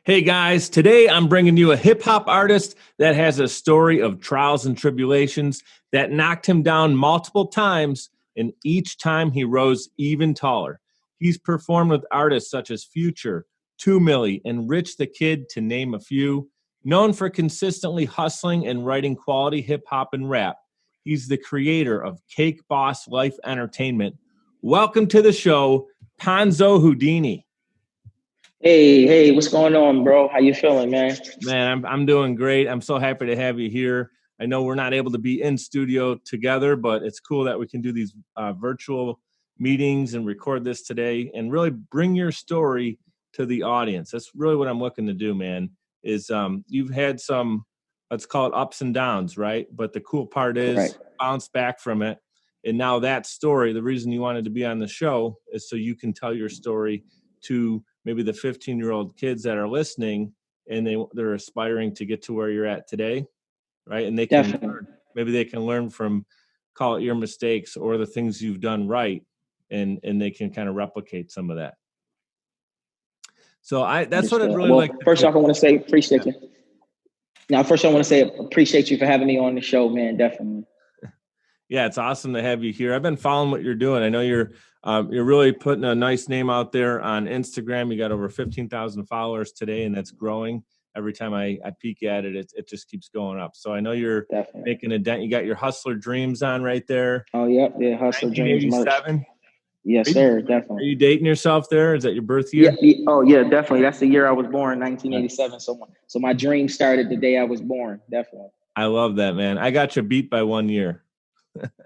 Hey guys, today I'm bringing you a hip hop artist that has a story of trials and tribulations that knocked him down multiple times, and each time he rose even taller. He's performed with artists such as Future, 2 Milli, and Rich the Kid, to name a few. Known for consistently hustling and writing quality hip hop and rap, he's the creator of Cake Boss Life Entertainment. Welcome to the show, Ponzo Houdini. Hey, what's going on, bro? How you feeling, man? Man, I'm doing great. I'm so happy to have you here. I know we're not able to be in studio together, but it's cool that we can do these virtual meetings and record this today and really bring your story to the audience. That's really what I'm looking to do, man. Is you've had some, let's call it ups and downs, right? But the cool part is Right. bounce back from it. And now that story, the reason you wanted to be on the show is so you can tell your story to maybe the 15-year-old kids that are listening, and they're aspiring to get to where you're at today, right? And they can Definitely. maybe they can learn from, call it, your mistakes or the things you've done right, and they can kind of replicate some of that. So that's what I'd Understood. really Well, like to first do. off, I want to say appreciate Yeah. you. Now, first, I want to say appreciate you for having me on the show, man. Definitely. Yeah, it's awesome to have you here. I've been following what you're doing. I know you're really putting a nice name out there on Instagram. You got over 15,000 followers today, and that's growing. Every time I peek at it, it just keeps going up. So I know you're Definitely. making a dent. You got your Hustler Dreams on right there. Oh, yep. Yeah, Hustler Dreams merch. 1987. Yes, Are you, sir. are Definitely. you dating yourself there? Is that your birth Yeah. year? Oh, yeah. Definitely. That's the year I was born, 1987. So my dream started the day I was born. Definitely. I love that, man. I got you beat by 1 year.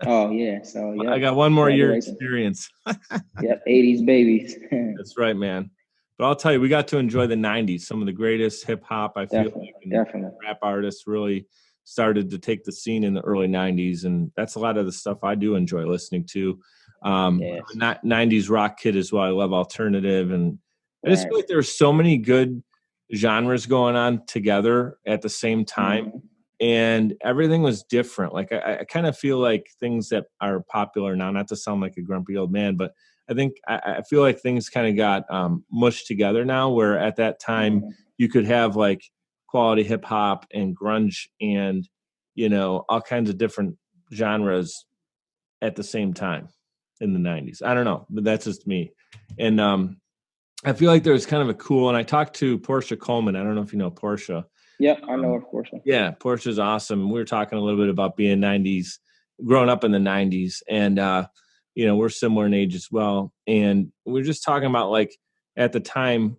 Oh, yeah. So, I yep. got one more year Congratulations. experience. Yep. 80s babies. That's right, man. But I'll tell you, we got to enjoy the 90s. Some of the greatest hip hop, I feel Definitely. like, and Definitely. rap artists really started to take the scene in the early 90s. And that's a lot of the stuff I do enjoy listening to. Yes. I'm a 90s rock kid as well. I love alternative. And I just Right. feel like there were so many good genres going on together at the same time. Mhm. And everything was different. Like I kind of feel like things that are popular now, not to sound like a grumpy old man, but I feel like things kind of got mushed together now, where at that time Mhm. you could have like quality hip hop and grunge and, all kinds of different genres at the same time in the 90s. I don't know, but that's just me. And I feel like there's kind of a cool, and I talked to Portia Coleman. I don't know if you know Portia. Yep. I know, Um, of course. yeah, Portia's awesome. We were talking a little bit about being 90s, growing up in the 90s, and we're similar in age as well. And we're just talking about, like, at the time,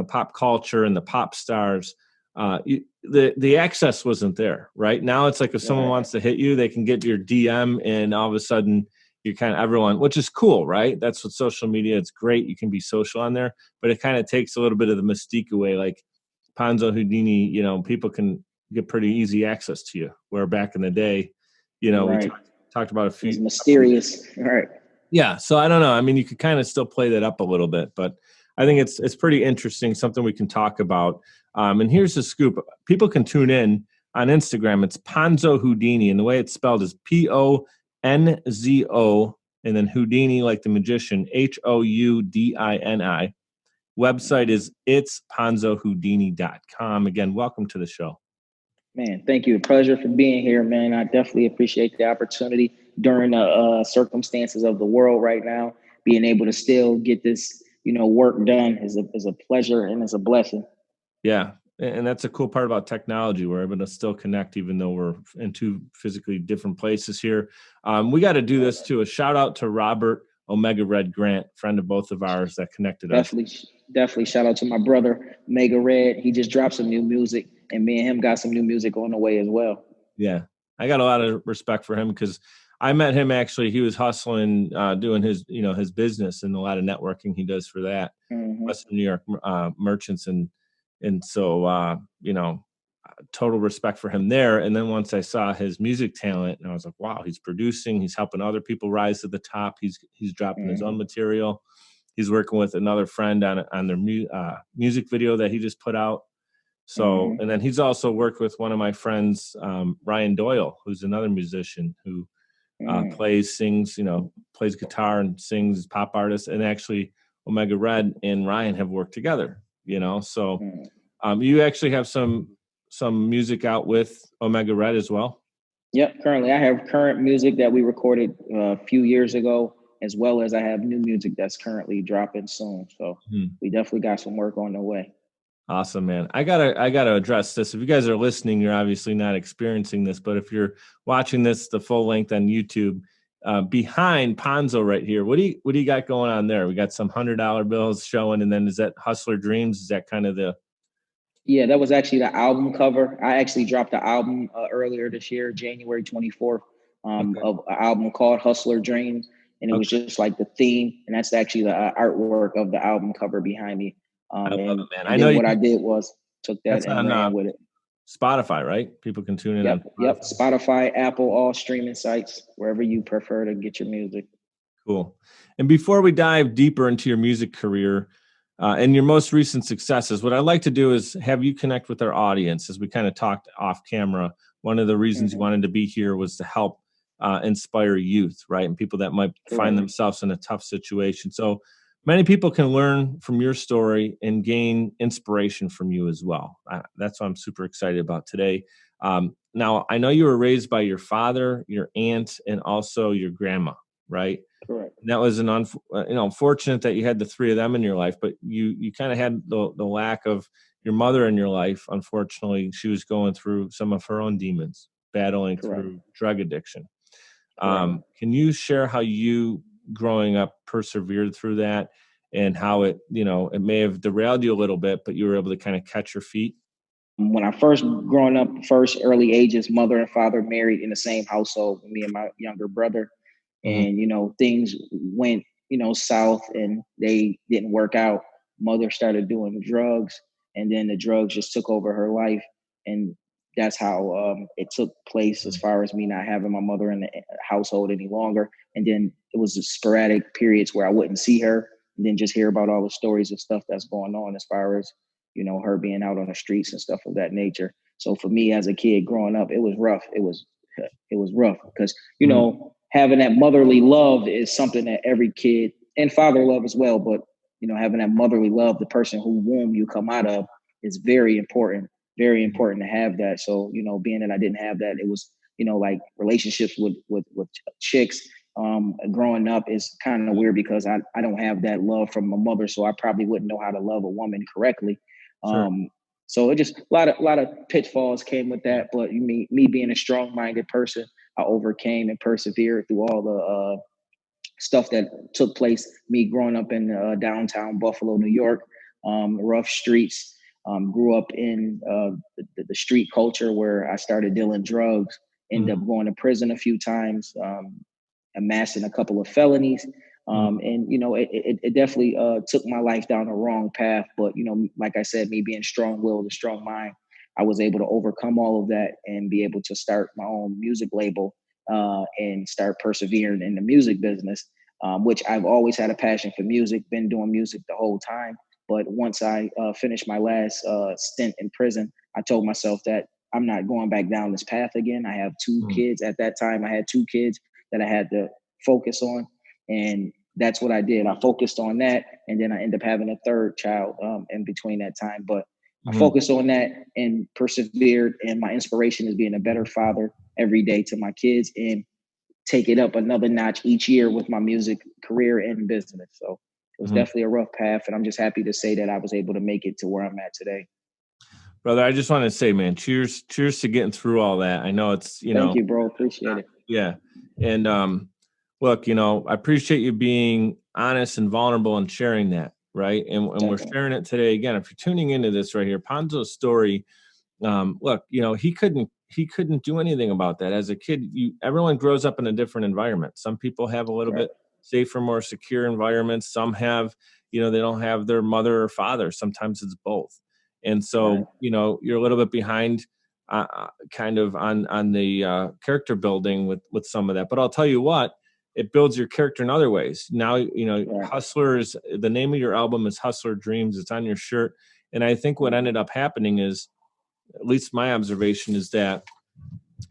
pop culture and the pop stars. The access wasn't there, right? Now it's like if someone Right. wants to hit you, they can get your DM, and all of a sudden you're kind of everyone, which is cool, right? That's what social media. It's great. You can be social on there, but it kind of takes a little bit of the mystique away. Like Ponzo Houdini, people can get pretty easy access to you. Where back in the day, we Right. talked about It's mysterious. Right. yeah. So I don't know. I mean, you could kind of still play that up a little bit, but I think it's pretty interesting, something we can talk about. And here's the scoop: people can tune in on Instagram. It's Ponzo Houdini, and the way it's spelled is Ponzo, and then Houdini, like the magician, Houdini. Website is itsponzohoudini.com. Again, welcome to the show. Man, thank you. A pleasure for being here, man. I definitely appreciate the opportunity during the circumstances of the world right now. Being able to still get this, work done is a pleasure and it's a blessing. Yeah. And that's a cool part about technology. We're able to still connect, even though we're in two physically different places here. We got to do this too. A shout out to Robert Omega Red Grant, friend of both of ours that connected us. Definitely shout out to my brother Mega Red. He just dropped some new music, and me and him got some new music on the way as well. Yeah, I got a lot of respect for him because I met him actually. He was hustling, doing his business, and a lot of networking he does for that. Mm-hmm. Western New York merchants, and so total respect for him there. And then once I saw his music talent, and I was like, wow, he's producing, he's helping other people rise to the top. He's dropping his own material. He's working with another friend on their music video that he just put out. So, and then he's also worked with one of my friends, Ryan Doyle, who's another musician who sings, plays guitar and sings, pop artist. And actually Omega Red and Ryan have worked together, so You actually have some music out with Omega Red as well. Yep. Currently, I have current music that we recorded a few years ago, as well as I have new music that's currently dropping soon. So we definitely got some work on the way. Awesome, man. I gotta address this. If you guys are listening, you're obviously not experiencing this, but if you're watching this the full length on YouTube, behind Ponzo right here, what do you got going on there? We got some $100 bills showing, and then is that Hustler Dreams? Is that kind of the? Yeah, that was actually the album cover. I actually dropped the album earlier this year, January 24th, Okay. of an album called Hustler Dreams. And it was just like the theme. And that's actually the artwork of the album cover behind me. I love it, man. And I know then what I did was took that that's and on ran with it. Spotify, right? People can tune in on Spotify. Yep. Spotify, Apple, all streaming sites, wherever you prefer to get your music. Cool. And before we dive deeper into your music career and your most recent successes, what I'd like to do is have you connect with our audience. As we kind of talked off camera, one of the reasons you wanted to be here was to help inspire youth, right? And people that might find themselves in a tough situation. So many people can learn from your story and gain inspiration from you as well. That's what I'm super excited about today. Now, I know you were raised by your father, your aunt, and also your grandma, right? Correct. And that was unfortunate that you had the three of them in your life, but you kind of had the lack of your mother in your life. Unfortunately, she was going through some of her own demons, battling through drug addiction. Can you share how you, growing up, persevered through that, and how it may have derailed you a little bit, but you were able to kind of catch your feet? When I first growing up, early ages, mother and father married in the same household with me and my younger brother. And, things went, south and they didn't work out. Mother started doing drugs, and then the drugs just took over her life. And that's how it took place as far as me not having my mother in the household any longer. And then it was sporadic periods where I wouldn't see her and then just hear about all the stories of stuff that's going on as far as, her being out on the streets and stuff of that nature. So for me as a kid growing up, it was rough. It was rough because, having that motherly love is something that every kid, and father love as well, but having that motherly love, the person whose womb you come out of, is very important to have that. So being that I didn't have that, it was like relationships with chicks growing up is kind of weird because I don't have that love from my mother, so I probably wouldn't know how to love a woman correctly. Sure. So it just a lot of pitfalls came with that. But me being a strong-minded person, I overcame and persevered through all the stuff that took place. Me growing up in downtown Buffalo, New York, rough streets. Grew up in the street culture where I started dealing drugs. Ended up going to prison a few times, amassing a couple of felonies. And it definitely took my life down the wrong path. But like I said, me being strong-willed, a strong mind, I was able to overcome all of that and be able to start my own music label and start persevering in the music business, which I've always had a passion for music. Been doing music the whole time. But once I finished my last stint in prison, I told myself that I'm not going back down this path again. I have two kids at that time. I had two kids that I had to focus on. And that's what I did. I focused on that. And then I ended up having a third child in between that time. But I focused on that and persevered. And my inspiration is being a better father every day to my kids and take it up another notch each year with my music career and business. So it was definitely a rough path. And I'm just happy to say that I was able to make it to where I'm at today. Brother, I just want to say, man, cheers to getting through all that. I know it's, Thank you, bro. Appreciate it. Yeah. And look, I appreciate you being honest and vulnerable and sharing that, right? And we're sharing it today. Again, if you're tuning into this right here, Ponzo's story, look, he couldn't do anything about that. As a kid, everyone grows up in a different environment. Some people have a little bit safer, more secure environments. Some have, they don't have their mother or father. Sometimes it's both. And so, you're a little bit behind kind of on the character building with some of that. But I'll tell you what, it builds your character in other ways. Now, Hustler is the name of your album is Hustler Dreams. It's on your shirt. And I think what ended up happening is, at least my observation is that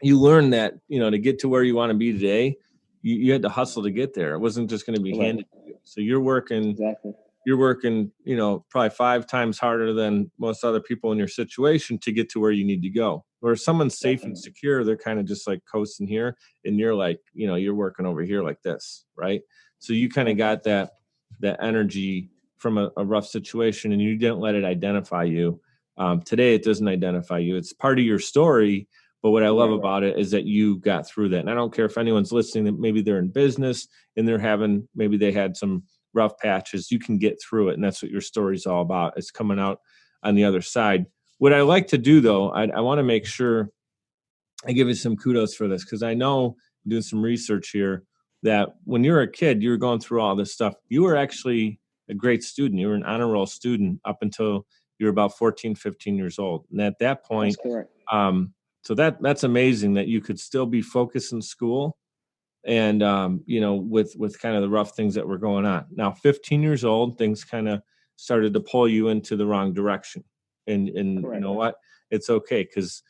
you learn that, to get to where you want to be today, you had to hustle to get there. It wasn't just going to be handed to you. So you're working you're working, probably 5 times harder than most other people in your situation to get to where you need to go. Or if someone's safe and Definitely. secure, they're kind of just like coasting here, and you're like, you're working over here like this, right? So you kind of Okay. got that energy from a rough situation, and you didn't let it identify you. Today, it doesn't identify you. It's part of your story. But what I love Right. about it is that you got through that. And I don't care if anyone's listening that maybe they're in business and maybe they had some rough patches. You can get through it. And that's what your story's all about. It's coming out on the other side. What I like to do, though, I want to make sure I give you some kudos for this, because I know, doing some research here, that when you were a kid, you were going through all this stuff. You were actually a great student. You were an honor roll student up until you were about 14, 15 years old. And at that That's point, correct. so that's amazing that you could still be focused in school, and with kind of the rough things that were going on. Now, 15 years old, things kind of started to pull you into the wrong direction, and you Correct. know what? It's okay, because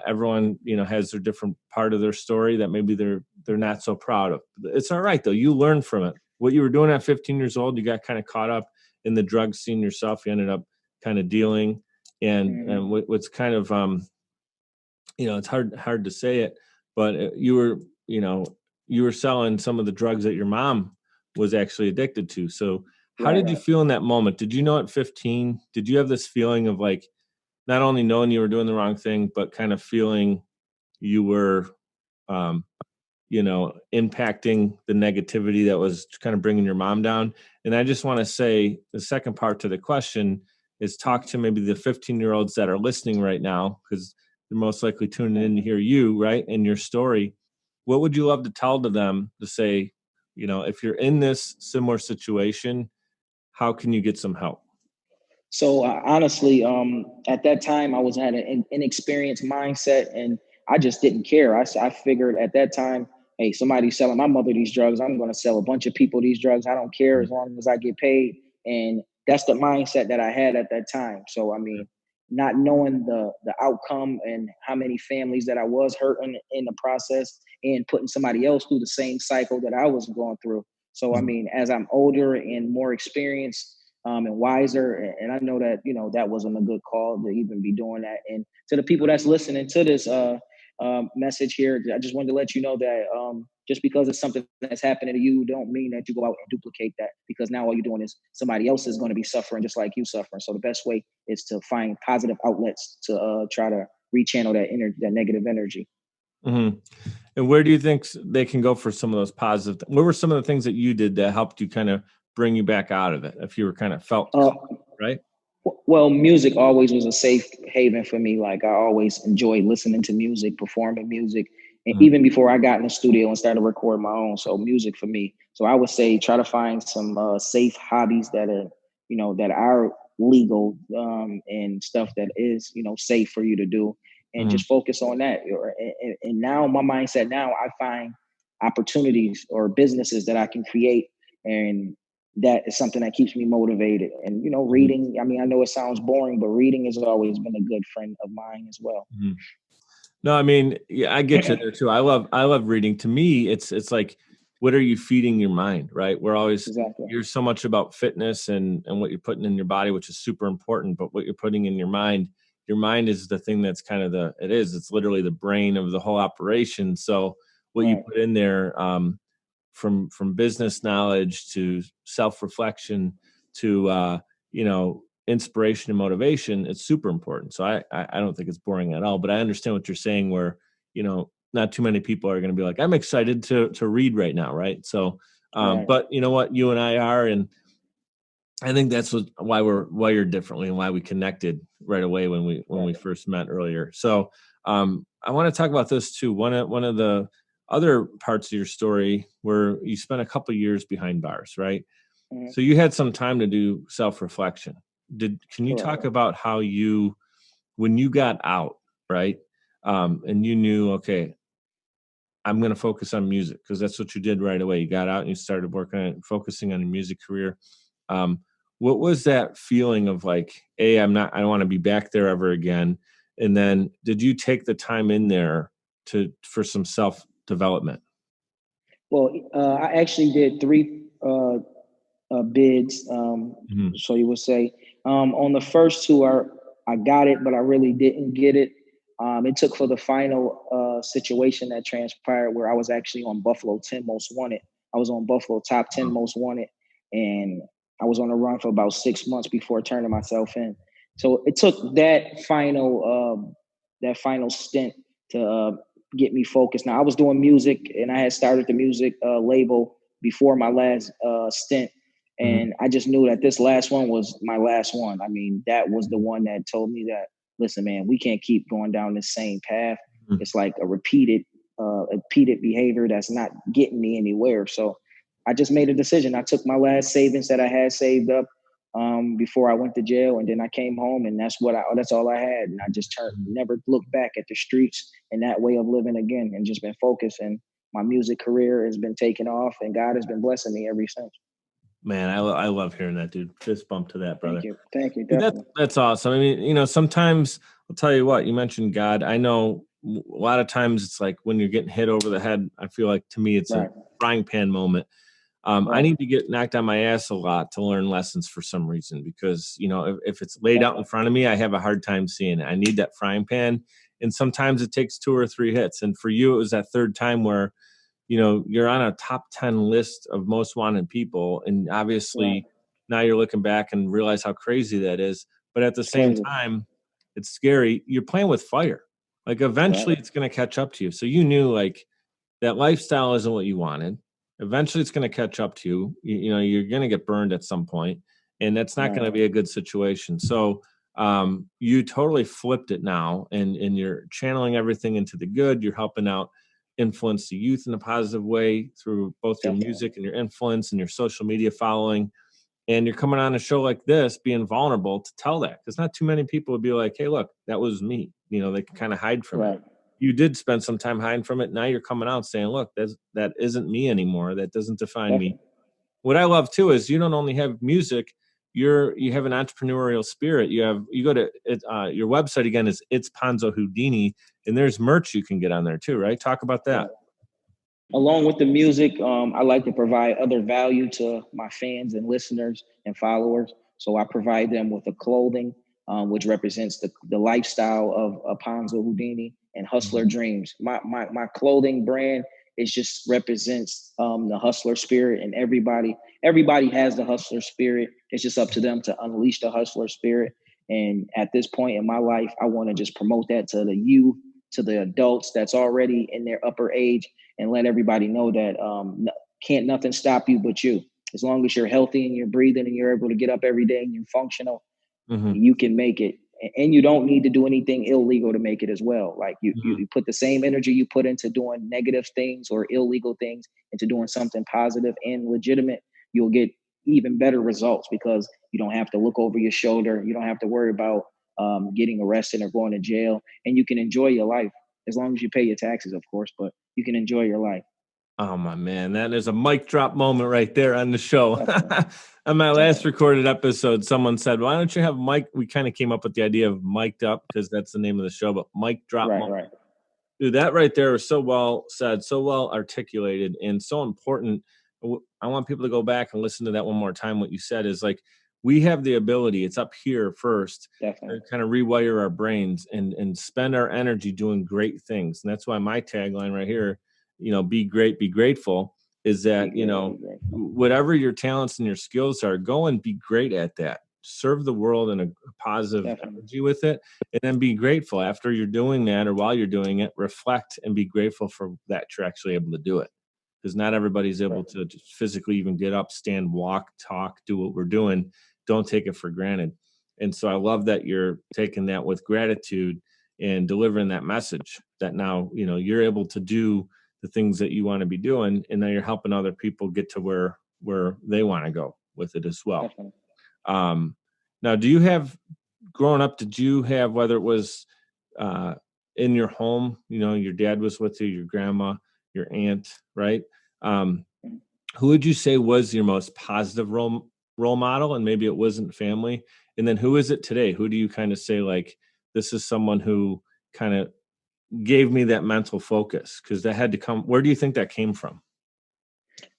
everyone has their different part of their story that maybe they're not so proud of. It's all right though. You learn from it. What you were doing at 15 years old, you got kind of caught up in the drug scene yourself. You ended up kind of dealing, and what's kind of it's hard to say it, but you were selling some of the drugs that your mom was actually addicted to. So how Right. did you Right. feel in that moment? Did you know at 15, did you have this feeling of like, not only knowing you were doing the wrong thing, but kind of feeling you were, um, impacting the negativity that was kind of bringing your mom down? And I just want to say the second part to the question is, talk to maybe the 15-year-olds that are listening right now, because they're most likely tuning in to hear you, right, and your story. What would you love to tell to them to say, if you're in this similar situation, how can you get some help? So honestly, at that time, I was at an inexperienced mindset, and I just didn't care. I figured at that time, hey, somebody's selling my mother these drugs. I'm going to sell a bunch of people these drugs. I don't care as long as I get paid. And that's the mindset that I had at that time. So I mean, not knowing the outcome and how many families that I was hurting in the process, and putting somebody else through the same cycle that I was going through. So I Mhm. mean, as I'm older and more experienced, and wiser. And I know that that wasn't a good call to even be doing that. And to the people that's listening to this message here, I just wanted to let you know that just because it's something that's happening to you, don't mean that you go out and duplicate that. Because now all you're doing is somebody else is going to be suffering just like you suffering. So the best way is to find positive outlets to try to rechannel that energy, that negative energy. Mhm. And where do you think they can go for some of those positive? What were some of the things that you did that helped you kind of bring you back out of it? If you were kind of felt Uh, caught, right? Well, music always was a safe haven for me. Like I always enjoyed listening to music, performing music, and Mhm. even before I got in the studio and started recording my own. So music for me. So I would say try to find some safe hobbies that are, that are legal, and stuff that is, safe for you to do, and Mhm. just focus on that. And now my mindset now, I find opportunities or businesses that I can create, and that is something that keeps me motivated. And Mhm. reading, I mean, I know it sounds boring, but reading has always been a good friend of mine as well. Mhm. No, I mean, yeah, I get you there too. I love reading. To me, it's like, what are you feeding your mind, right? We're always Exactly. You're so much about fitness and what you're putting in your body, which is super important, but what you're putting in your mind is the thing that's kind of it's literally the brain of the whole operation. So what you Right. put in there, from business knowledge to self-reflection to inspiration and motivation, it's super important. So I don't think it's boring at all, but I understand what you're saying, where not too many people are going to be like, I'm excited to read right now, right? So Right. but you know what, you and I are, and I think that's why we're wired differently and why we connected right away when we Right. first met earlier. So I want to talk about this too. One of the other parts of your story, where you spent a couple years behind bars, right? Mhm. So you had some time to do self-reflection. Can you Correct. talk about how when you got out, right? And you knew, okay, I'm going to focus on music, because that's what you did right away. You got out and you started focusing on your music career. Um, what was that feeling of like, I don't want to be back there ever again? And then did you take the time in there for some self development? Well, I actually did three. bids. Mhm. So you would say on the first two, I got it, but I really didn't get it. It took for the final situation that transpired where I was actually on Buffalo 10 Most Wanted. I was on Buffalo Top 10 Most Wanted, and I was on a run for about 6 months before turning myself in. So it took that final stint to get me focused. Now I was doing music, and I had started the music label before my last stint, Mhm. and I just knew that this last one was my last one. I mean, that was the one that told me that, listen, man, we can't keep going down this same path. Mhm. It's like a repeated behavior that's not getting me anywhere. So I just made a decision. I took my last savings that I had saved up before I went to jail, and then I came home, and that's all I had. And I just never looked back at the streets and that way of living again, and just been focused. And my music career has been taking off, and God has been blessing me ever since. Man, I love hearing that, dude. Fist bump to that, brother. Thank you, Dude, definitely. that's awesome. I mean, sometimes I'll tell you what, you mentioned God. I know a lot of times it's like when you're getting hit over the head, I feel like to me it's a Right, frying pan moment. I right, need to get knocked on my ass a lot to learn lessons for some reason because, if it's laid out in definitely. front of me, I have a hard time seeing it. I need that frying pan. And sometimes it takes 2 or 3 hits. And for you, it was that third time where, you're on a top 10 list of most wanted people. And Right. obviously now you're looking back and realize how crazy that is. But at the It's same crazy. time, it's scary. You're playing with fire. Like Right, eventually it's going to catch up to you. So you knew like that lifestyle isn't what you wanted. Eventually it's going to catch up to you. You're going to get burned at some point, and that's not right, going to be a good situation. So you totally flipped it now, and you're channeling everything into the good. You're helping out influence the youth in a positive way through both your definitely. music and your influence and your social media following. And you're coming on a show like this being vulnerable to tell that, because not too many people would be like, hey, look, that was me. They can kind of hide from it. Right, You did spend some time hiding from it. Now you're coming out saying, look, that isn't me anymore. That doesn't define me. definitely. What I love too is you don't only have music, you have an entrepreneurial spirit. You go to it, your website again is it's Ponzo Houdini, and there's merch you can get on there too, right? Talk about that. Right. Along with the music, I like to provide other value to my fans and listeners and followers. So I provide them with the clothing, which represents the lifestyle of Ponzo Houdini and Hustler Mhm. Dreams. My clothing brand is just represents the hustler spirit, and everybody has the hustler spirit. It's just up to them to unleash the hustler spirit. And at this point in my life, I want to just promote that to the youth, to the adults that's already in their upper age, and let everybody know that can't nothing stop you but you. As long as you're healthy and you're breathing and you're able to get up every day and you're functional, Mhm. you can make it. And you don't need to do anything illegal to make it as well. Like Mhm. you put the same energy you put into doing negative things or illegal things into doing something positive and legitimate, you'll get even better results because you don't have to look over your shoulder. You don't have to worry about getting arrested or going to jail, and you can enjoy your life as long as you pay your taxes, of course. But you can enjoy your life. Oh my man, that is a mic drop moment right there on the show. Definitely, On my last definitely. recorded episode, someone said, "Why don't you have Mike?" We kind of came up with the idea of mic'd up because that's the name of the show, but mic drop Right, moment. right, Dude, that right there was so well said, so well articulated, and so important. I want people to go back and listen to that one more time. What you said is like, we have the ability, it's up here first, to definitely. kind of rewire our brains and spend our energy doing great things. And that's why my tagline right here, be great, be grateful, is Be that, great, be grateful. whatever your talents and your skills are, go and be great at that. Serve the world in a positive Definitely, energy with it, and then be grateful after you're doing that, or while you're doing it, reflect and be grateful for that you're actually able to do it, because not everybody's able perfect. to just physically even get up, stand, walk, talk, do what we're doing. Don't take it for granted. And so I love that you're taking that with gratitude and delivering that message that now you're able to do the things that you want to be doing, and now you're helping other people get to where they want to go with it as well. Definitely. um Now, do you have, growing up, did you have, whether it was uh, in your home, your dad was with you, your grandma, your aunt, right? Um, Mhm. who would you say was your most positive role model? And maybe it wasn't family. And then who is it today? Who do you kind of say like, this is someone who kind of gave me that mental focus? Because that had to come. Where do you think that came from?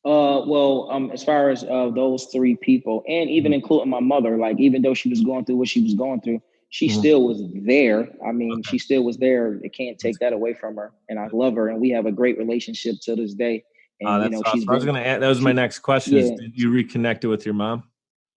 As far as those three people, and even including my mother, like even though she was going through what she was going through, she Mm-hmm. still was there. I mean, Okay. she still was there. They can't That's take that away from her, and I love her, and we have a great relationship to this day. And That's she's awesome. I was been, going to add, that was my she, next question is, yeah, did you reconnect with your mom?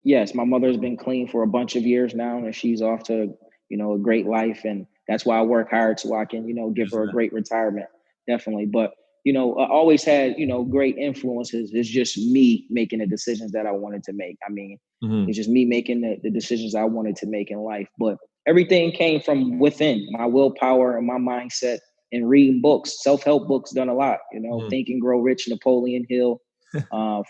yes, my mother's been clean for a bunch of years now, and she's off to, a great life. And that's why I work hard so I can, give There's her a that. great retirement. Definitely. But, I always had, great influences. It's just me making the decisions that I wanted to make. I mean, Mm-hmm. it's just me making the decisions I wanted to make in life. But everything came from within my willpower and my mindset and reading books, self-help books done a lot, Mm-hmm. Think and Grow Rich, Napoleon Hill,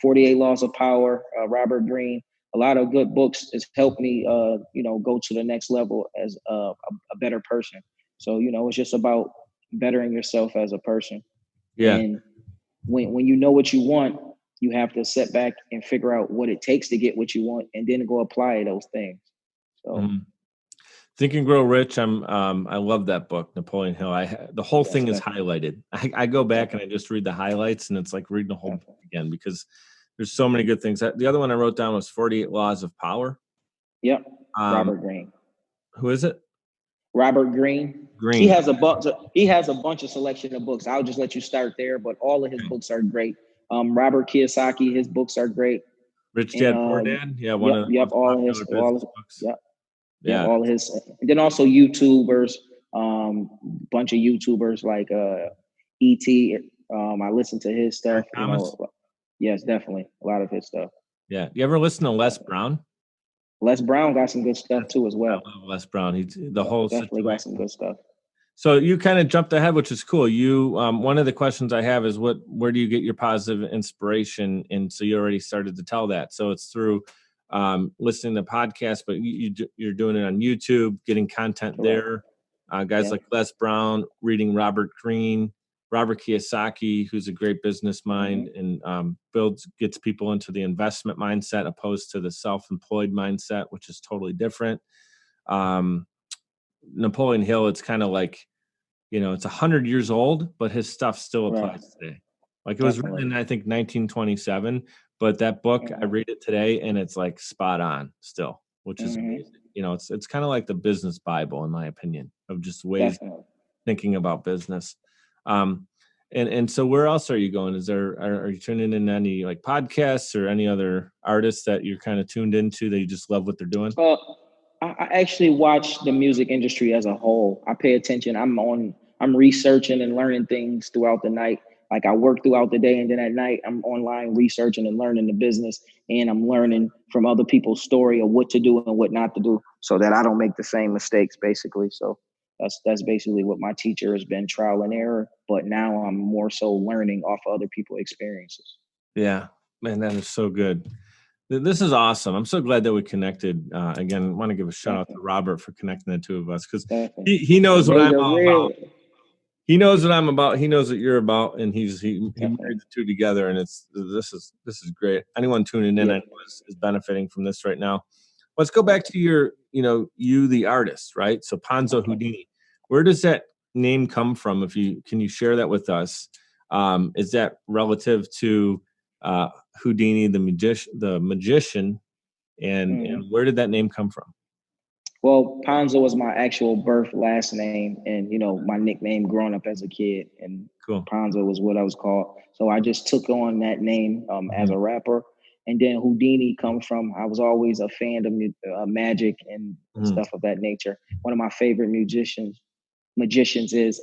48 Laws of Power, Robert Greene. A lot of good books has helped me, go to the next level as a better person. So, it's just about bettering yourself as a person. Yeah. And when you know what you want, you have to sit back and figure out what it takes to get what you want, and then go apply those things. So Mm-hmm. Think and Grow Rich. I love that book, Napoleon Hill. The whole yes, thing is definitely, highlighted. I go back and I definitely, just read the highlights, and it's like reading the whole book definitely. again because there's so many good things. The other one I wrote down was 48 Laws of Power. Yep. Um, Robert Greene. who is it? Robert Greene. He Green. has a bunch. He has a bunch of selection of books. I'll just let you start there, but all of his Okay. books are great. Robert Kiyosaki, his books are great. Rich And Dad Poor Dad. Yeah, one yep, of the yep, most popular business books. yep, yep, Yeah, all of his. And then also YouTubers, bunch of YouTubers like ET. I listen to his Eric stuff. Thomas. Yes, definitely a lot of his stuff. Yeah, you ever listen to Les Brown? Les Brown got some good stuff too as I well. love Les Brown. He's the whole Definitely got some situation. good stuff. So you kind of jumped ahead, which is cool. You one of the questions I have is where do you get your positive inspiration? And so you already started to tell that. So it's through listening to podcasts, but you're doing it on YouTube, getting content Correct. there. Guys Yeah. like Les Brown, reading Robert Greene, Robert Kiyosaki, who's a great business mind and gets people into the investment mindset opposed to the self-employed mindset, which is totally different. Napoleon Hill, it's kind of like, it's 100 years old, but his stuff still Right. applies today. Like it was written Definitely. in, I think, 1927, but that book, I Mm-hmm. read it today and it's like spot on still, which is Mm-hmm. amazing. It's kind of like the business Bible, in my opinion, of just ways Definitely. thinking about business. Um, and so where else are you going? Are you tuning in any like podcasts or any other artists that you're kind of tuned into that you just love what they're doing? I actually watch the music industry as a whole. I pay attention. I'm researching and learning things throughout the night. Like I work throughout the day, and then at night I'm online researching and learning the business, and I'm learning from other people's story of what to do and what not to do, so that I don't make the same mistakes. Basically, so that's basically what my teacher has been, trial and error. But now I'm more so learning off of other people's experiences. Yeah, man, that is so good. This is awesome. I'm so glad that we connected. Again, I want to give a shout out to Definitely, Robert for connecting the two of us because definitely. he It knows what made I'm a all about. real, He knows what I'm about. He knows what you're about, and he married definitely, the two together. And this is great. Anyone tuning in, I yeah. know is benefiting from this right now. Let's go back to your, you the artist, right? So Ponzo Okay. Houdini. Where does that name come from? Can you share that with us? Is that relative to Houdini, the magician, and Mhm. where did that name come from? Well, Ponzo was my actual birth last name, and my nickname growing up as a kid, and Cool. Ponzo was what I was called. So I just took on that name as Mhm. a rapper, and then Houdini comes from. I was always a fan of magic and Mhm. stuff of that nature. One of my favorite magicians is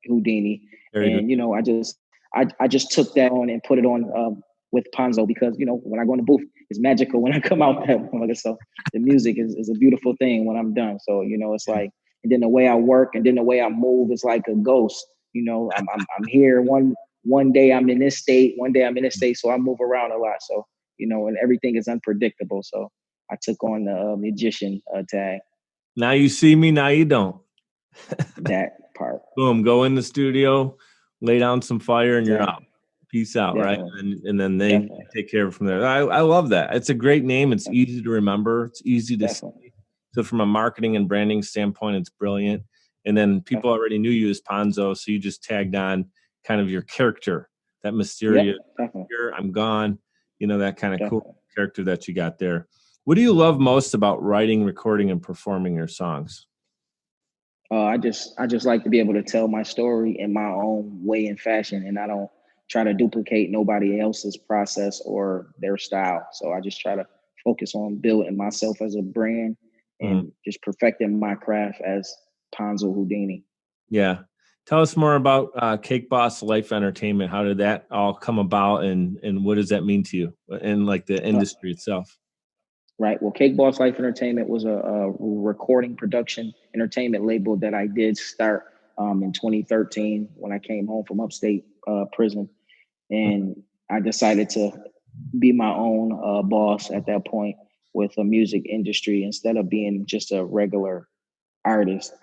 Houdini, Very good. and I just took that on and put it on with Ponzo because when I go in the booth, it's magical when I come out there. So the music is a beautiful thing when I'm done. So it's Yeah. like, and then the way I work and then the way I move is like a ghost. I'm here one day I'm in this state, one day I'm in this state, so I move around a lot. So and everything is unpredictable. So I took on the magician tag. Now you see me, now you don't. That part. Boom, go in the studio, lay down some fire, and you're out. Exactly. Peace out, right? Definitely. And then they Definitely. take care of it from there. I love that. It's a great name. It's easy to remember. It's easy to see. Definitely. So from a marketing and branding standpoint, it's brilliant. And then people Definitely. already knew you as Ponzo, so you just tagged on kind of your character that Yep, mysterious, definitely, here, I'm gone, that kind of cool definitely. character that you got there. What do you love most about writing, recording, and performing your songs? I just like to be able to tell my story in my own way and fashion, and I don't try to duplicate nobody else's process or their style. So I just try to focus on building myself as a brand Mhm. and just perfecting my craft as Ponzo Houdini. Yeah. Tell us more about Cake Boss Life Entertainment. How did that all come about, and what does that mean to you in like the Uh, industry itself? right. Well, Cake Boss Life Entertainment was a recording production entertainment label that I did start in 2013 when I came home from upstate prison, and I decided to be my own boss at that point with a music industry instead of being just a regular artist.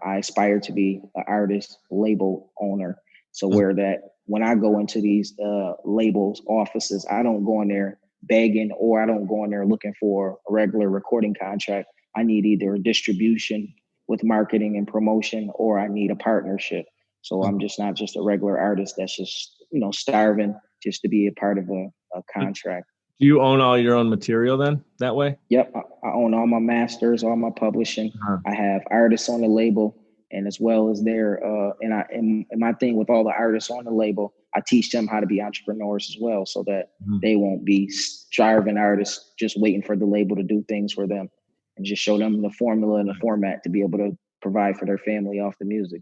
I aspire to be an artist label owner. So Mhm. where that when I go into these labels offices, I don't go in there begging or I don't go in there looking for a regular recording contract. I need either a distribution with marketing and promotion or I need a partnership. So I'm just not just a regular artist that's just, starving just to be a part of a contract. Do you own all your own material then that way? Yep, I own all my masters, all my publishing. Uh-huh. I have artists on the label, and as well as their and my thing with all the artists on the label, I teach them how to be entrepreneurs as well, so that Mhm. they won't be starving artists just waiting for the label to do things for them, and just show them the formula and the format to be able to provide for their family off the music.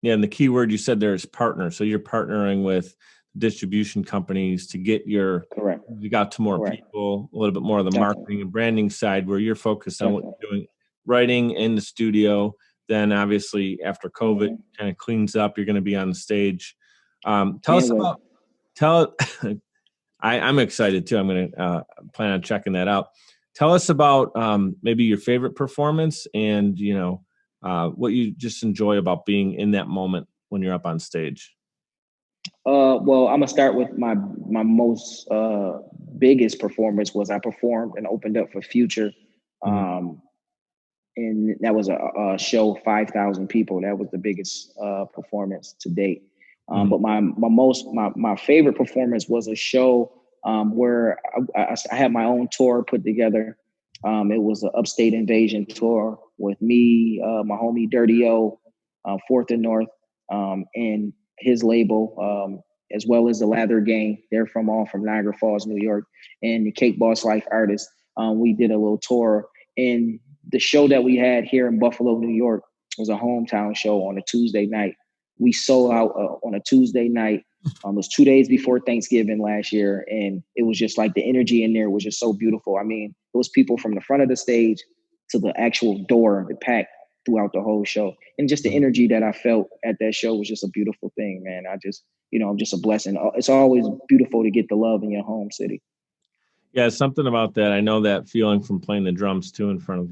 Yeah, and the key word you said there is partner. So you're partnering with distribution companies to get Correct, you got to more correct, people, a little bit more of the definitely, marketing and branding side where you're focused on what definitely. you're doing, writing in the studio. Then obviously after COVID Hmm. kind of cleans up, you're going to be on the stage. Tell Can't us wait. about tell. I'm excited too. I'm going to plan on checking that out. Tell us about maybe your favorite performance and what you just enjoy about being in that moment when you're up on stage. Well, I'm gonna start with my most biggest performance was I performed and opened up for Future, Mhm. um, and that was a show 5,000 people. That was the biggest performance to date. Mhm. But my favorite performance was a show where I had my own tour put together. It was an Upstate Invasion tour with me, my homie Dirty O, Fourth and North, and his label, as well as the Lather Gang. They're all from Niagara Falls, New York, and the Cake Boss Life artists. We did a little tour, and the show that we had here in Buffalo, New York, was a hometown show on a Tuesday night. We sold out on a Tuesday night. It was 2 days before Thanksgiving last year, and it was just like the energy in there was just so beautiful. I mean, it was people from the front of the stage to the actual door, the pack throughout the whole show, and just the Mhm. energy that I felt at that show was just a beautiful thing, man. I'm just a blessing. It's always beautiful to get the love in your home city. Yeah, something about that. I know that feeling from playing the drums too in front of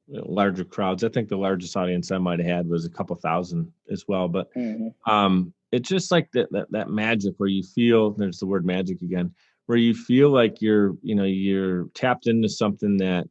larger crowds. I think the largest audience I might have had was a couple thousand as well. But Hmm. it's just like that magic where you feel, there's the word magic again, where you feel like you're tapped into something that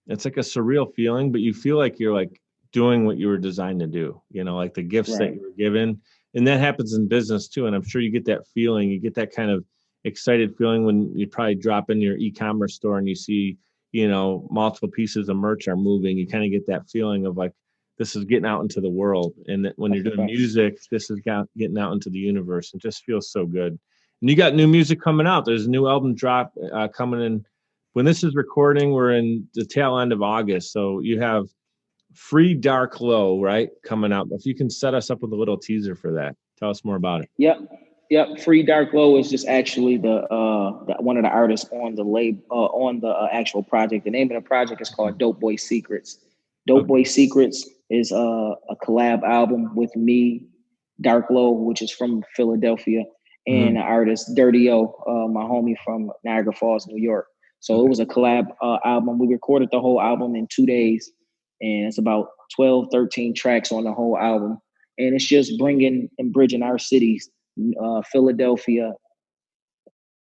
it's like a surreal feeling, but you feel like you're like doing what you were designed to do, like the gifts that Right. you were given. And that happens in business too. And I'm sure you get that feeling, you get that kind of excited feeling when you probably drop in your e-commerce store and you see, multiple pieces of merch are moving. You kind of get that feeling of like, this is getting out into the world. And that when you're That's a doing fact. music, this is getting out into the universe. It just feels so good. And you got new music coming out. There's a new album drop coming in. When this is recording, we're in the tail end of August. So you have Free Dark Low, right, coming out. If you can set us up with a little teaser for that, tell us more about it. Yep. Yep. Free Dark Glow is just actually the one of the artists on the label on the actual project. The name of the project is called Dope Boy Secrets. Dope Okay. Boy Secrets is a collab album with me, Dark Low, which is from Philadelphia, Mm-hmm. and the artist Dirty O, my homie from Niagara Falls, New York. So it Okay. was a collab album. We recorded the whole album in 2 days, and it's about 12, 13 tracks on the whole album, and it's just bringing and bridging our cities, Philadelphia,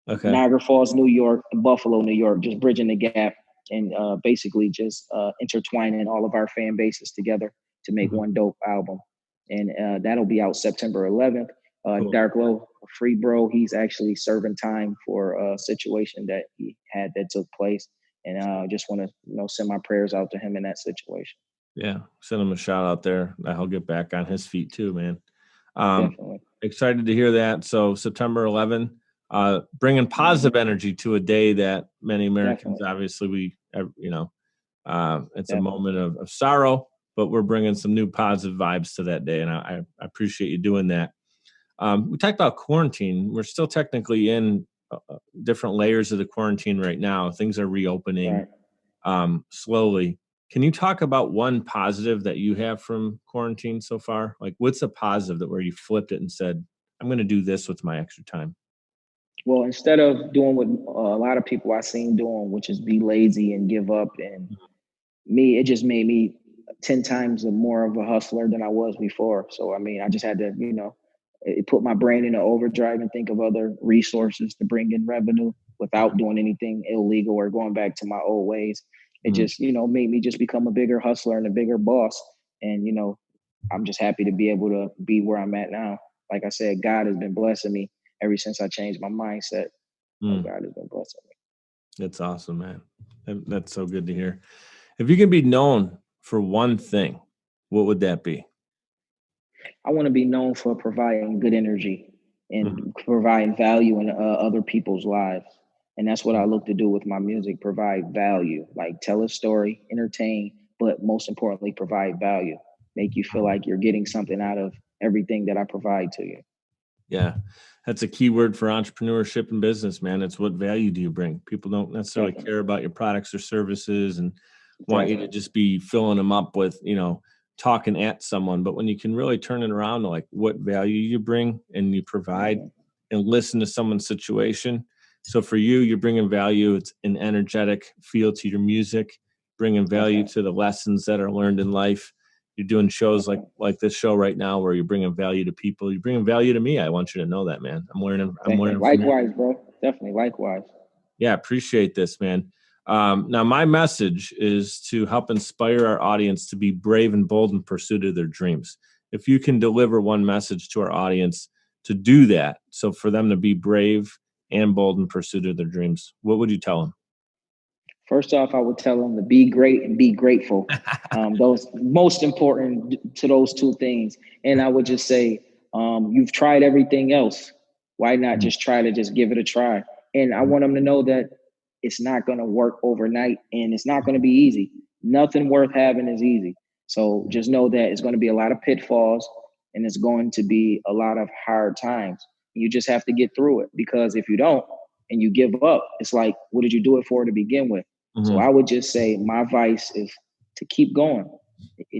Okay. Niagara Falls, New York, and Buffalo, New York, just bridging the gap and basically just intertwining all of our fan bases together to make Mhm. one dope album. And that'll be out September 11th. Cool. Dark Low free bro. He's actually serving time for a situation that he had that took place. And just want to, send my prayers out to him in that situation. Yeah, send him a shout out there. He'll get back on his feet too, man. Definitely. Excited to hear that. So September 11, bringing positive energy to a day that many Americans, Definitely. obviously, it's a Definitely. moment of sorrow, but we're bringing some new positive vibes to that day. And I appreciate you doing that. We talked about quarantine. We're still technically in different layers of the quarantine right now. Things are reopening slowly. Can you talk about one positive that you have from quarantine so far? Like, what's a positive that where you flipped it and said, I'm going to do this with my extra time? Well, instead of doing what a lot of people I seen doing, which is be lazy and give up, and it just made me 10 times more of a hustler than I was before. So, I mean, I just had to, put my brain in an overdrive and think of other resources to bring in revenue without doing anything illegal or going back to my old ways. It just, made me just become a bigger hustler and a bigger boss. And, I'm just happy to be able to be where I'm at now. Like I said, God has been blessing me ever since I changed my mindset. Mm. God has been blessing me. That's awesome, man. That's so good to hear. If you can be known for one thing, what would that be? I want to be known for providing good energy and providing value in other people's lives. And that's what I look to do with my music, provide value, like tell a story, entertain, but most importantly, provide value, make you feel like you're getting something out of everything that I provide to you. Yeah, that's a key word for entrepreneurship and business, man. It's what value do you bring? People don't necessarily Definitely. care about your products or services and want you to Definitely. just be filling them up with, talking at someone. But when you can really turn it around to like what value you bring and you provide and listen to someone's situation. So for you, you're bringing value. It's an energetic feel to your music, bringing value to the lessons that are learned in life. You're doing shows like this show right now where you're bringing value to people. You're bringing value to me. I want you to know that, man. I'm learning from you. Likewise, bro. Definitely. Likewise. Yeah, appreciate this, man. Now, my message is to help inspire our audience to be brave and bold in pursuit of their dreams. If you can deliver one message to our audience to do that, so for them to be brave and bold in pursuit of their dreams, what would you tell them? First off, I would tell them to be great and be grateful. Those most important to those two things. And I would just say, you've tried everything else. Why not just try to just give it a try? And I want them to know that it's not going to work overnight and it's not going to be easy. Nothing worth having is easy. So just know that it's going to be a lot of pitfalls and it's going to be a lot of hard times. You just have to get through it, because if you don't and you give up, it's like, what did you do it for to begin with? So I would just say my advice is to keep going.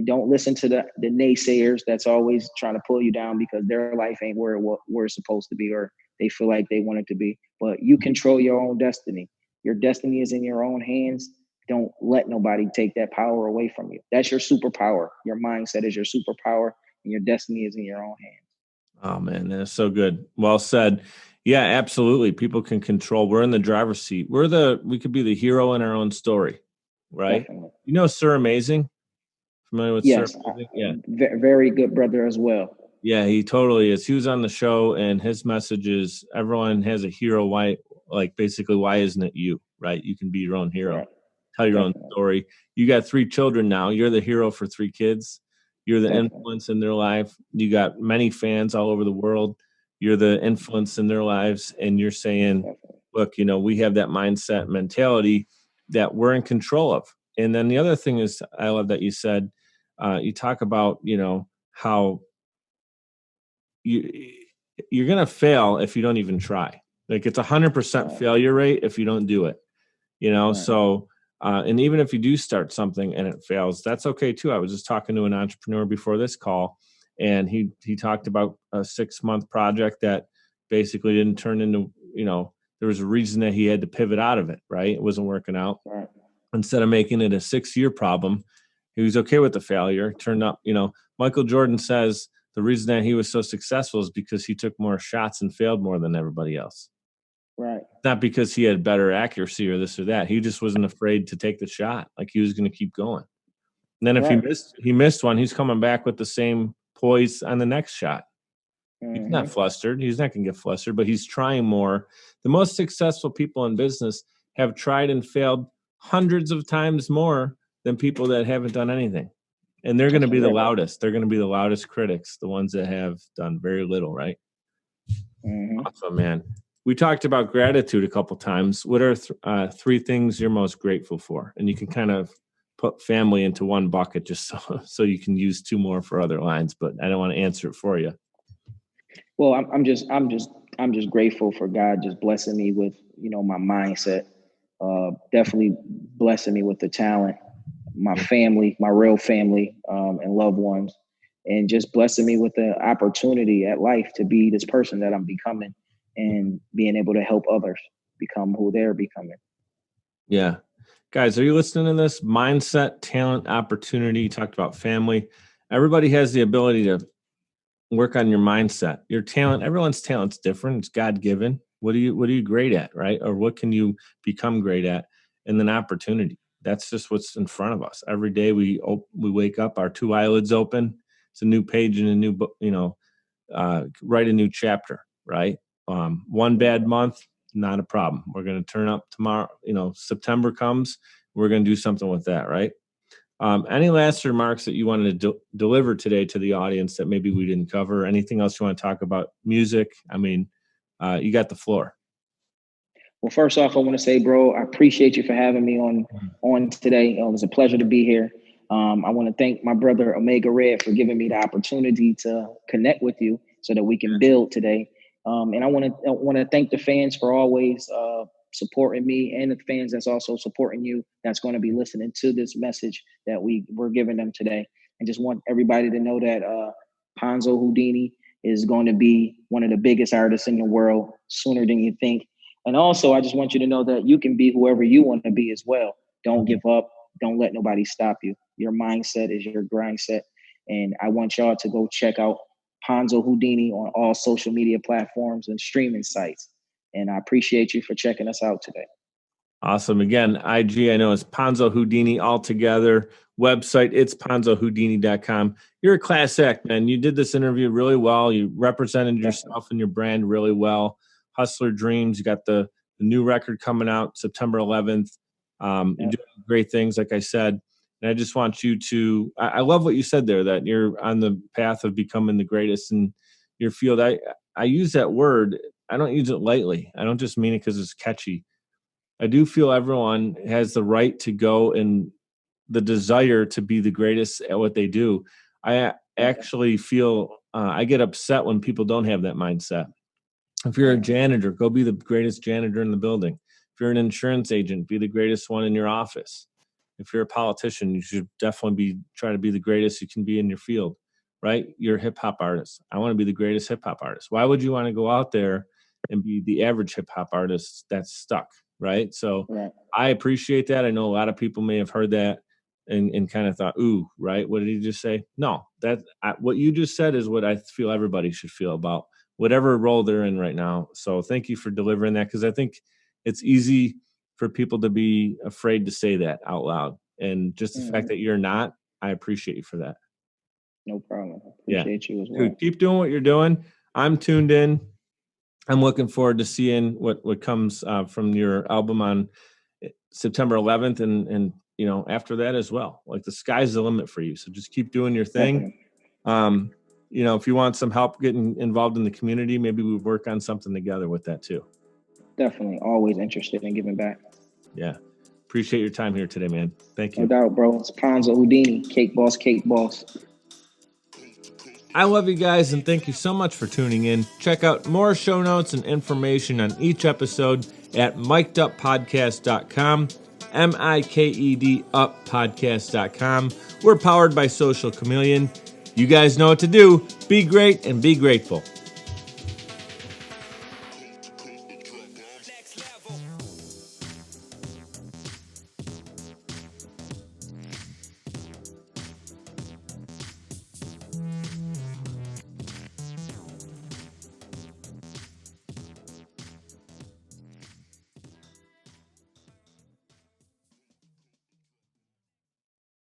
Don't listen to the naysayers that's always trying to pull you down because their life ain't where it's supposed to be, or they feel like they want it to be. But you control your own destiny. Your destiny is in your own hands. Don't let nobody take that power away from you. That's your superpower. Your mindset is your superpower, and your destiny is in your own hands. Oh man, that's so good. Well said. Yeah, absolutely. People can control. We're in the driver's seat. We could be the hero in our own story, right? Definitely. You know, Sir Amazing. Familiar with Sir Yes, Amazing? Yeah. very good brother as well. Yeah, he totally is. He was on the show, and his message is everyone has a hero. Why, like, basically, why isn't it you, right? You can be your own hero. Right. Tell your own Definitely. story. You got 3 children now. You're the hero for 3 kids. You're the Definitely. influence in their life. You got many fans all over the world. You're the influence in their lives. And you're saying, Definitely. look, we have that mindset mentality that we're in control of. And then the other thing is, I love that you said, you talk about, how you're going to fail if you don't even try. Like it's 100% failure rate if you don't do it, Right. So and even if you do start something and it fails, that's okay too. I was just talking to an entrepreneur before this call, and he talked about a 6-month project that basically didn't turn into, there was a reason that he had to pivot out of it, right? It wasn't working out. Right. Instead of making it a 6-year problem, he was okay with the failure. Turned up, Michael Jordan says the reason that he was so successful is because he took more shots and failed more than everybody else. Right. Not because he had better accuracy or this or that. He just wasn't afraid to take the shot. Like he was going to keep going. And then if he missed one, he's coming back with the same poise on the next shot. He's not flustered. He's not going to get flustered, but he's trying more. The most successful people in business have tried and failed hundreds of times more than people that haven't done anything. And they're going to be the loudest. They're going to be the loudest critics, the ones that have done very little, right? Awesome, man. We talked about gratitude a couple times. What are three things you're most grateful for? And you can kind of put family into one bucket just so you can use two more for other lines, but I don't want to answer it for you. Well, I'm just grateful for God just blessing me with, my mindset, definitely blessing me with the talent, my family, my real family, and loved ones, and just blessing me with the opportunity at life to be this person that I'm becoming and being able to help others become who they're becoming. Yeah. Guys, are you listening to this? Mindset, talent, opportunity. You talked about family. Everybody has the ability to work on your mindset. Your talent, everyone's talent's different. It's God-given. What are you great at, right? Or what can you become great at? And then opportunity. That's just what's in front of us. Every day we wake up, our two eyelids open. It's a new page in a new book, write a new chapter, right? One bad month, not a problem. We're going to turn up tomorrow. September comes, we're going to do something with that, right? Any last remarks that you wanted to deliver today to the audience that maybe we didn't cover? Anything else you want to talk about? Music? I mean, you got the floor. Well, first off, I want to say, bro, I appreciate you for having me on today. It was a pleasure to be here. I want to thank my brother Omega Red for giving me the opportunity to connect with you so that we can build today. And I want to thank the fans for always supporting me, and the fans that's also supporting you, that's going to be listening to this message that we're giving them today. And just want everybody to know that Ponzo Houdini is going to be one of the biggest artists in the world sooner than you think. And also, I just want you to know that you can be whoever you want to be as well. Don't give up. Don't let nobody stop you. Your mindset is your grind set. And I want y'all to go check out Ponzo Houdini on all social media platforms and streaming sites. And I appreciate you for checking us out today. Awesome. Again, IG, I know it's Ponzo Houdini altogether. Website, it's ponzohoudini.com. You're a class act, man. You did this interview really well. You represented yourself and your brand really well. Hustler Dreams, you got the new record coming out September 11th. You're doing great things, like I said. And I just want you to, I love what you said there, that you're on the path of becoming the greatest in your field. I use that word. I don't use it lightly. I don't just mean it because it's catchy. I do feel everyone has the right to go and the desire to be the greatest at what they do. I actually feel I get upset when people don't have that mindset. If you're a janitor, go be the greatest janitor in the building. If you're an insurance agent, be the greatest one in your office. If you're a politician, you should definitely try to be the greatest you can be in your field, right? You're a hip hop artist. I want to be the greatest hip hop artist. Why would you want to go out there and be the average hip hop artist that's stuck, right? So I appreciate that. I know a lot of people may have heard that and kind of thought, ooh, right? What did he just say? No, what you just said is what I feel everybody should feel about whatever role they're in right now. So thank you for delivering that, because I think it's easy for people to be afraid to say that out loud. And just the fact that you're not, I appreciate you for that. No problem. Appreciate you as well. Dude, keep doing what you're doing. I'm tuned in. I'm looking forward to seeing what comes from your album on September 11th and after that as well. Like, the sky's the limit for you. So just keep doing your thing. If you want some help getting involved in the community, maybe we work on something together with that too. Definitely. Always interested in giving back. Yeah. Appreciate your time here today, man. Thank you. No doubt, bro. It's Ponzo Houdini, Cake Boss, Cake Boss. I love you guys, and thank you so much for tuning in. Check out more show notes and information on each episode at mikeduppodcast.com, MIKED uppodcast.com. We're powered by Social Chameleon. You guys know what to do. Be great and be grateful.